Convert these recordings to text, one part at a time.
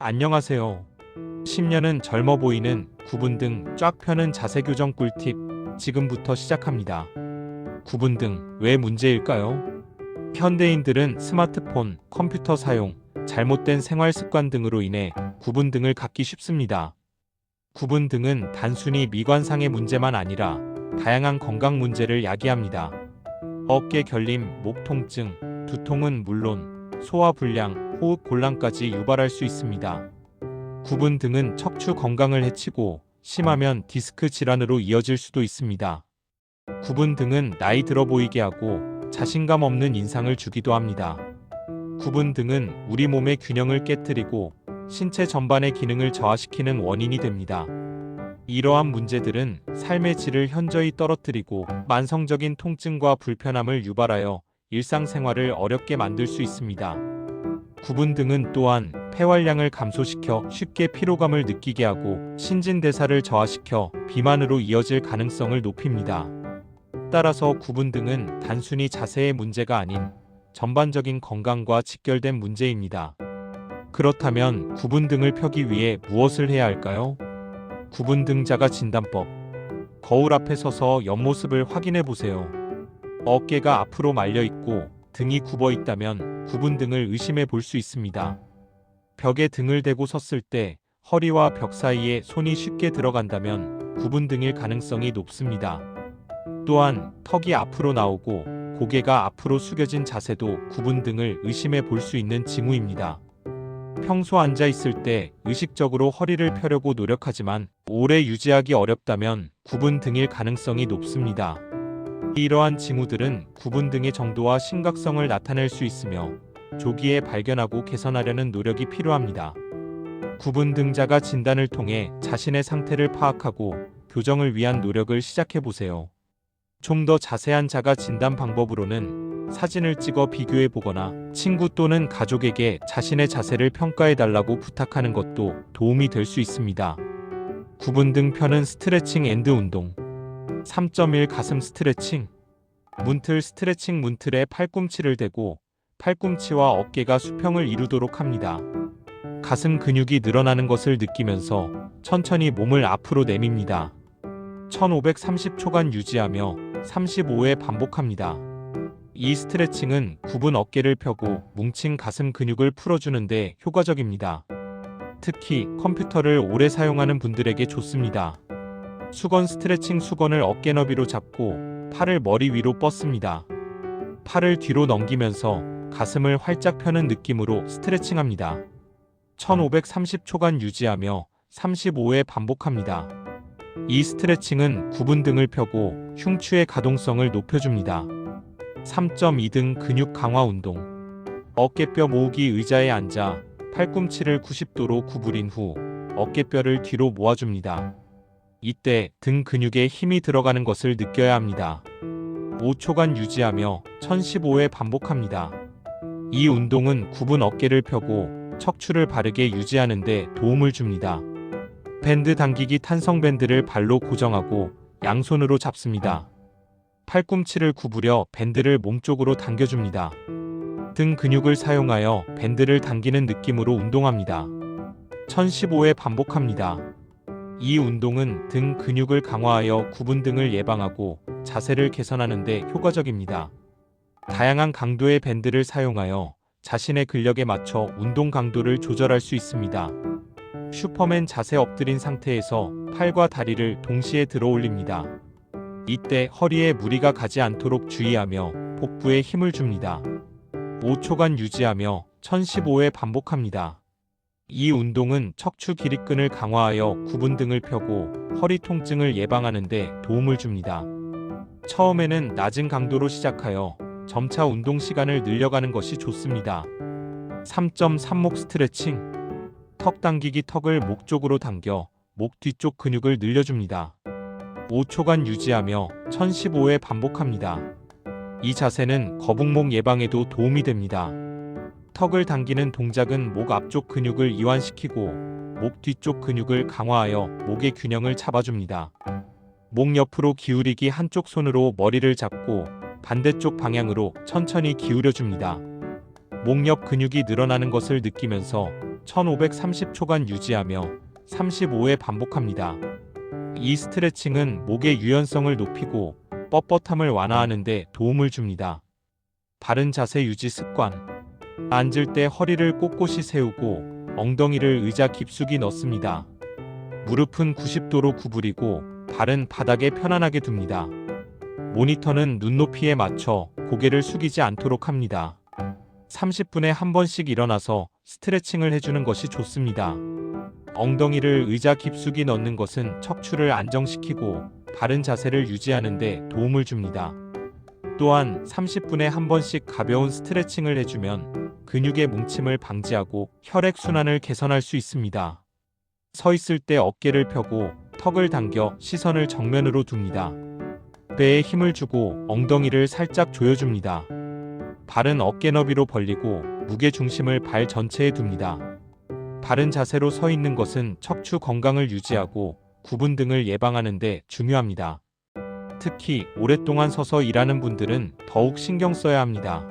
안녕하세요. 10년은 젊어 보이는 구분 등 쫙 펴는 자세 교정 꿀팁 지금부터 시작합니다. 구분 등 왜 문제일까요? 현대인들은 스마트폰, 컴퓨터 사용, 잘못된 생활 습관 등으로 인해 구분 등을 갖기 쉽습니다. 구분 등은 단순히 미관상의 문제만 아니라 다양한 건강 문제를 야기합니다. 어깨 결림, 목 통증, 두통은 물론 소화불량, 호흡 곤란까지 유발할 수 있습니다. 구분 등은 척추 건강을 해치고 심하면 디스크 질환으로 이어질 수도 있습니다. 구분 등은 나이 들어 보이게 하고 자신감 없는 인상을 주기도 합니다. 구분 등은 우리 몸의 균형을 깨뜨리고 신체 전반의 기능을 저하시키는 원인이 됩니다. 이러한 문제들은 삶의 질을 현저히 떨어뜨리고 만성적인 통증과 불편함을 유발하여 일상생활을 어렵게 만들 수 있습니다. 구분 등은 또한 폐활량을 감소시켜 쉽게 피로감을 느끼게 하고 신진대사를 저하시켜 비만으로 이어질 가능성을 높입니다. 따라서 구분 등은 단순히 자세의 문제가 아닌 전반적인 건강과 직결된 문제입니다. 그렇다면 구분 등을 펴기 위해 무엇을 해야 할까요? 구분 등 자가 진단법. 거울 앞에 서서 옆모습을 확인해 보세요. 어깨가 앞으로 말려 있고 등이 굽어 있다면 구분 등을 의심해 볼 수 있습니다. 벽에 등을 대고 섰을 때 허리와 벽 사이에 손이 쉽게 들어간다면 구분 등일 가능성이 높습니다. 또한 턱이 앞으로 나오고 고개가 앞으로 숙여진 자세도 구분 등을 의심해 볼 수 있는 징후입니다. 평소 앉아 있을 때 의식적으로 허리를 펴려고 노력하지만 오래 유지하기 어렵다면 구분 등일 가능성이 높습니다. 이러한 징후들은 구분 등의 정도와 심각성을 나타낼 수 있으며 조기에 발견하고 개선하려는 노력이 필요합니다. 구분 등자가 진단을 통해 자신의 상태를 파악하고 교정을 위한 노력을 시작해 보세요. 좀 더 자세한 자가 진단 방법으로는 사진을 찍어 비교해 보거나 친구 또는 가족에게 자신의 자세를 평가해 달라고 부탁하는 것도 도움이 될 수 있습니다. 구분 등 펴는 스트레칭 앤드 운동. 3.1 가슴 스트레칭. 문틀 스트레칭. 문틀에 팔꿈치를 대고 팔꿈치와 어깨가 수평을 이루도록 합니다. 가슴 근육이 늘어나는 것을 느끼면서 천천히 몸을 앞으로 내밉니다. 1530초간 유지하며 35회 반복합니다. 이 스트레칭은 굽은 어깨를 펴고 뭉친 가슴 근육을 풀어주는데 효과적입니다. 특히 컴퓨터를 오래 사용하는 분들에게 좋습니다. 수건 스트레칭. 수건을 어깨 너비로 잡고 팔을 머리 위로 뻗습니다. 팔을 뒤로 넘기면서 가슴을 활짝 펴는 느낌으로 스트레칭합니다. 1530초간 유지하며 35회 반복합니다. 이 스트레칭은 구분 등을 펴고 흉추의 가동성을 높여줍니다. 3.2 등 근육 강화 운동. 어깨뼈 모으기. 의자에 앉아 팔꿈치를 90도로 구부린 후 어깨뼈를 뒤로 모아줍니다. 이때 등 근육에 힘이 들어가는 것을 느껴야 합니다. 5초간 유지하며 1015회 반복합니다. 이 운동은 굽은 어깨를 펴고 척추를 바르게 유지하는 데 도움을 줍니다. 밴드 당기기. 탄성 밴드를 발로 고정하고 양손으로 잡습니다. 팔꿈치를 구부려 밴드를 몸쪽으로 당겨줍니다. 등 근육을 사용하여 밴드를 당기는 느낌으로 운동합니다. 1015회 반복합니다. 이 운동은 등 근육을 강화하여 구분 등을 예방하고 자세를 개선하는 데 효과적입니다. 다양한 강도의 밴드를 사용하여 자신의 근력에 맞춰 운동 강도를 조절할 수 있습니다. 슈퍼맨 자세. 엎드린 상태에서 팔과 다리를 동시에 들어 올립니다. 이때 허리에 무리가 가지 않도록 주의하며 복부에 힘을 줍니다. 5초간 유지하며 1015회 반복합니다. 이 운동은 척추 기립근을 강화하여 구분 등을 펴고 허리 통증을 예방하는 데 도움을 줍니다. 처음에는 낮은 강도로 시작하여 점차 운동 시간을 늘려가는 것이 좋습니다. 3.3 목 스트레칭. 턱 당기기. 턱을 목 쪽으로 당겨 목 뒤쪽 근육을 늘려줍니다. 5초간 유지하며 1015회 반복합니다. 이 자세는 거북목 예방에도 도움이 됩니다. 턱을 당기는 동작은 목 앞쪽 근육을 이완시키고 목 뒤쪽 근육을 강화하여 목의 균형을 잡아줍니다. 목 옆으로 기울이기. 한쪽 손으로 머리를 잡고 반대쪽 방향으로 천천히 기울여줍니다. 목 옆 근육이 늘어나는 것을 느끼면서 1530초간 유지하며 35회 반복합니다. 이 스트레칭은 목의 유연성을 높이고 뻣뻣함을 완화하는 데 도움을 줍니다. 바른 자세 유지 습관. 앉을 때 허리를 꼿꼿이 세우고 엉덩이를 의자 깊숙이 넣습니다. 무릎은 90도로 구부리고 발은 바닥에 편안하게 둡니다. 모니터는 눈높이에 맞춰 고개를 숙이지 않도록 합니다. 30분에 한 번씩 일어나서 스트레칭을 해주는 것이 좋습니다. 엉덩이를 의자 깊숙이 넣는 것은 척추를 안정시키고 바른 자세를 유지하는 데 도움을 줍니다. 또한 30분에 한 번씩 가벼운 스트레칭을 해주면 근육의 뭉침을 방지하고 혈액순환을 개선할 수 있습니다. 서 있을 때 어깨를 펴고 턱을 당겨 시선을 정면으로 둡니다. 배에 힘을 주고 엉덩이를 살짝 조여줍니다. 발은 어깨 너비로 벌리고 무게 중심을 발 전체에 둡니다. 바른 자세로 서 있는 것은 척추 건강을 유지하고 구분 등을 예방하는 데 중요합니다. 특히 오랫동안 서서 일하는 분들은 더욱 신경 써야 합니다.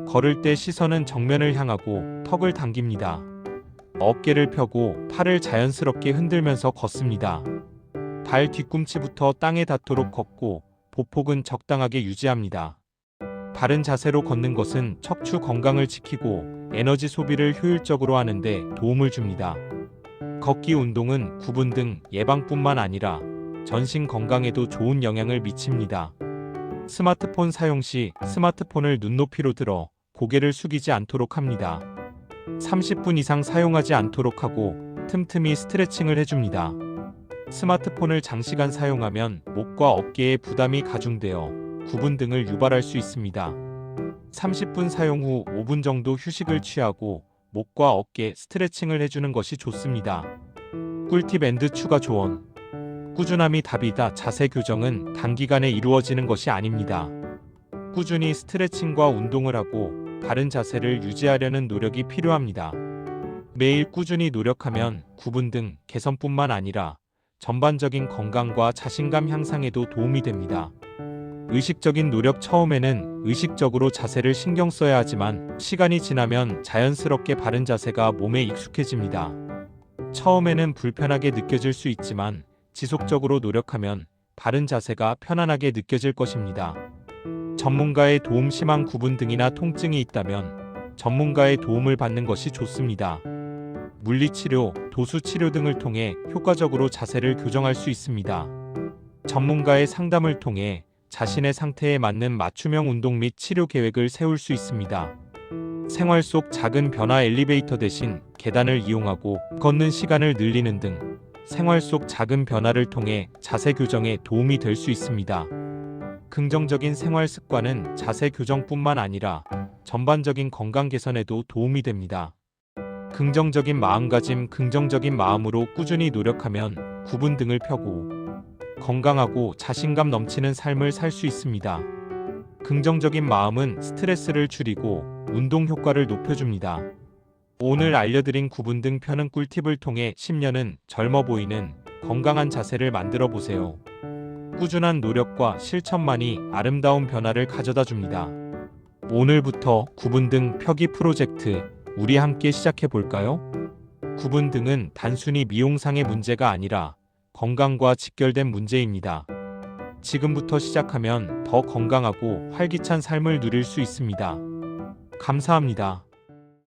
걸을 때 시선은 정면을 향하고 턱을 당깁니다. 어깨를 펴고 팔을 자연스럽게 흔들면서 걷습니다. 발 뒤꿈치부터 땅에 닿도록 걷고 보폭은 적당하게 유지합니다. 바른 자세로 걷는 것은 척추 건강을 지키고 에너지 소비를 효율적으로 하는 데 도움을 줍니다. 걷기 운동은 구분 등 예방뿐만 아니라 전신 건강에도 좋은 영향을 미칩니다. 스마트폰 사용 시 스마트폰을 눈높이로 들어 고개를 숙이지 않도록 합니다. 30분 이상 사용하지 않도록 하고 틈틈이 스트레칭을 해줍니다. 스마트폰을 장시간 사용하면 목과 어깨에 부담이 가중되어 구분 등을 유발할 수 있습니다. 30분 사용 후 5분 정도 휴식을 취하고 목과 어깨 스트레칭을 해주는 것이 좋습니다. 꿀팁 앤드 추가 조언. 꾸준함이 답이다. 자세 교정은 단기간에 이루어지는 것이 아닙니다. 꾸준히 스트레칭과 운동을 하고 바른 자세를 유지하려는 노력이 필요합니다. 매일 꾸준히 노력하면 구분 등 개선뿐만 아니라 전반적인 건강과 자신감 향상에도 도움이 됩니다. 의식적인 노력. 처음에는 의식적으로 자세를 신경 써야 하지만 시간이 지나면 자연스럽게 바른 자세가 몸에 익숙해집니다. 처음에는 불편하게 느껴질 수 있지만 지속적으로 노력하면 바른 자세가 편안하게 느껴질 것입니다. 전문가의 도움. 심한 구분 등이나 통증이 있다면 전문가의 도움을 받는 것이 좋습니다. 물리치료, 도수치료 등을 통해 효과적으로 자세를 교정할 수 있습니다. 전문가의 상담을 통해 자신의 상태에 맞는 맞춤형 운동 및 치료 계획을 세울 수 있습니다. 생활 속 작은 변화. 엘리베이터 대신 계단을 이용하고 걷는 시간을 늘리는 등 생활 속 작은 변화를 통해 자세 교정에 도움이 될 수 있습니다. 긍정적인 생활 습관은 자세 교정뿐만 아니라 전반적인 건강 개선에도 도움이 됩니다. 긍정적인 마음가짐. 긍정적인 마음으로 꾸준히 노력하면 구분 등을 펴고 건강하고 자신감 넘치는 삶을 살 수 있습니다. 긍정적인 마음은 스트레스를 줄이고 운동 효과를 높여줍니다. 오늘 알려드린 구분 등 펴는 꿀팁을 통해 10년은 젊어 보이는 건강한 자세를 만들어 보세요. 꾸준한 노력과 실천만이 아름다운 변화를 가져다 줍니다. 오늘부터 구분 등 펴기 프로젝트 우리 함께 시작해 볼까요? 구분 등은 단순히 미용상의 문제가 아니라 건강과 직결된 문제입니다. 지금부터 시작하면 더 건강하고 활기찬 삶을 누릴 수 있습니다. 감사합니다.